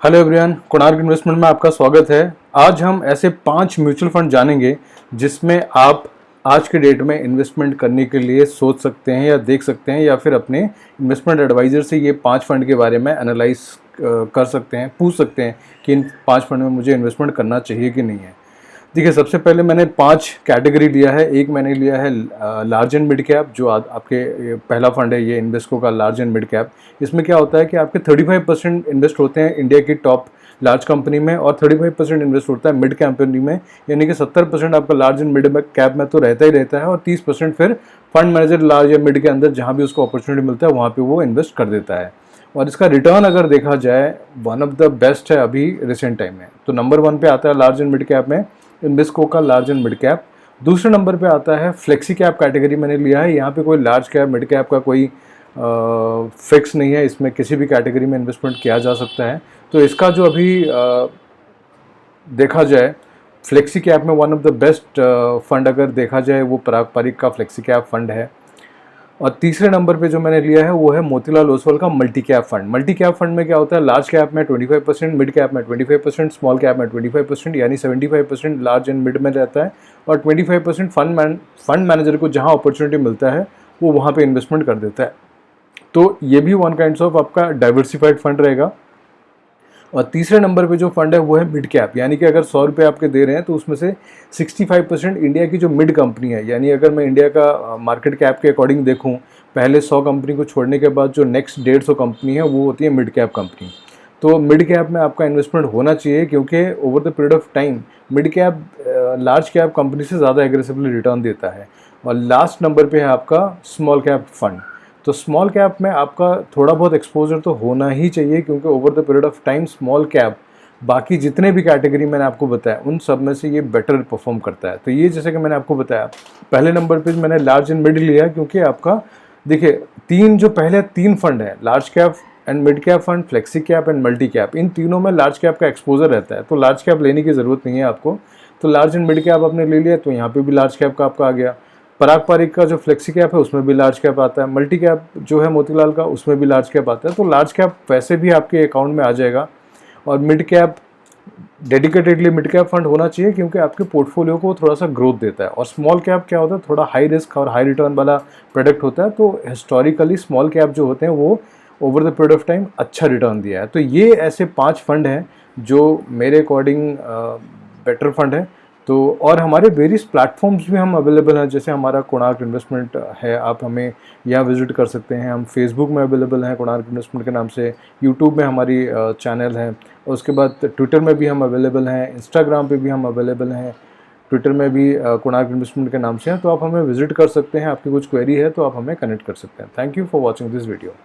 Hello everyone, Konark investment में आपका स्वागत है। आज हम ऐसे 5 म्यूचुअल फंड जानेंगे जिसमें आप आज के डेट में इन्वेस्टमेंट करने के लिए सोच सकते हैं या देख सकते हैं या फिर अपने इन्वेस्टमेंट एडवाइज़र से ये 5 फंड के बारे में एनालाइज कर सकते हैं, पूछ सकते हैं कि इन 5 फंड में मुझे इन्वेस्टमेंट करना चाहिए कि नहीं है। देखिए, सबसे पहले मैंने 5 कैटेगरी लिया है। एक मैंने लिया है लार्ज एंड मिड कैप, जो आपके पहला फंड है ये इन्वेस्को का लार्ज एंड मिड कैप। इसमें क्या होता है कि आपके 35% इन्वेस्ट होते हैं इंडिया की टॉप लार्ज कंपनी में और 35% इन्वेस्ट होता है मिड कंपनी में, यानी कि 70% आपका लार्ज एंड मिड कैप में तो रहता ही रहता है और 30% फिर फंड मैनेजर लार्ज या मिड के अंदर जहाँ भी उसको अपॉर्चुनिटी मिलता है वहाँ पे वो इन्वेस्ट कर देता है। और इसका रिटर्न अगर देखा जाए वन ऑफ द बेस्ट है अभी रिसेंट टाइम में। तो नंबर 1 पे आता है लार्ज एंड मिड कैप में इन्वेस्को का लार्ज एंड मिड कैप। दूसरे नंबर पे आता है फ्लेक्सी कैप कैटेगरी मैंने लिया है। यहाँ पे कोई लार्ज कैप मिड कैप का कोई फिक्स नहीं है, इसमें किसी भी कैटेगरी में इन्वेस्टमेंट किया जा सकता है। तो इसका जो अभी देखा जाए फ्लेक्सी कैप में one of the best fund अगर देखा जाए वो पराग पारिक का फ्लेक्सी कैप फंड है। और तीसरे नंबर पे जो मैंने लिया है वो है मोतीलाल ओसवाल का multi cap fund. Multi cap fund में क्या होता है, लार्ज कैप में 25%, मिड कैप में 25%, स्मॉल कैप में 25%, यानी 75% लार्ज एंड मिड में रहता है और 25% फंड मैनेजर को जहां अपॉर्चुनिटी मिलता है वो वहां पे इन्वेस्टमेंट कर देता है। तो ये भी वन काइंड ऑफ आपका डाइवर्सिफाइड फंड रहेगा। और तीसरे नंबर पे जो फंड है वो है मिड कैप, यानी कि अगर 100 रुपये आपके दे रहे हैं तो उसमें से 65% इंडिया की जो मिड कंपनी है, यानी अगर मैं इंडिया का मार्केट कैप के अकॉर्डिंग देखूं, पहले 100 कंपनी को छोड़ने के बाद जो नेक्स्ट 150 कंपनी है वो होती है मिड कैप कंपनी। तो मिड कैप में आपका इन्वेस्टमेंट होना चाहिए क्योंकि over the period of time mid cap large cap company से ज़्यादा एग्रेसिवली रिटर्न देता है। और लास्ट नंबर पर है आपका स्मॉल कैप फंड। तो स्मॉल कैप में आपका थोड़ा बहुत एक्सपोजर तो होना ही चाहिए क्योंकि over the period of time small cap बाकी जितने भी कैटेगरी मैंने आपको बताया उन सब में से ये बेटर परफॉर्म करता है। तो ये जैसे कि मैंने आपको बताया पहले नंबर पे मैंने लार्ज एंड मिड लिया क्योंकि आपका देखिए जो पहले 3 फंड है large cap and mid cap fund, flexi cap and multi cap, इन तीनों में लार्ज कैप का एक्सपोजर रहता है। तो लार्ज कैप लेने की ज़रूरत नहीं है आपको। तो लार्ज एंड मिड कैप आपने ले लिया तो यहाँ पर भी लार्ज कैप का आपका आ गया। पराग पारिक का जो फ्लेक्सी कैप है उसमें भी लार्ज कैप आता है। मल्टी कैप जो है मोतीलाल का उसमें भी लार्ज कैप आता है। तो लार्ज कैप वैसे भी आपके अकाउंट में आ जाएगा। और mid cap dedicatedly mid cap fund होना चाहिए क्योंकि आपके पोर्टफोलियो को थोड़ा सा ग्रोथ देता है। और स्मॉल कैप क्या होता है, थोड़ा हाई रिस्क और हाई रिटर्न वाला प्रोडक्ट होता है। तो हिस्टोरिकली स्मॉल कैप जो होते हैं वो over the period of time अच्छा रिटर्न दिया है। तो ये ऐसे 5 फंड हैं जो मेरे अकॉर्डिंग बेटर फंड है। तो और हमारे वेरियस प्लेटफॉर्म्स भी हम अवेलेबल हैं, जैसे हमारा कोणार्क इन्वेस्टमेंट है, आप हमें यहाँ विजिट कर सकते हैं। हम फेसबुक में अवेलेबल हैं कोणार्क इन्वेस्टमेंट के नाम से, यूट्यूब में हमारी चैनल है और उसके बाद ट्विटर में भी हम अवेलेबल हैं, इंस्टाग्राम पे भी हम अवेलेबल हैं, ट्विटर में भी कोणार्क इन्वेस्टमेंट के नाम से हैं। तो आप हमें विजिट कर सकते हैं, आपकी कुछ क्वेरी है तो आप हमें कनेक्ट कर सकते हैं। Thank you for watching this video.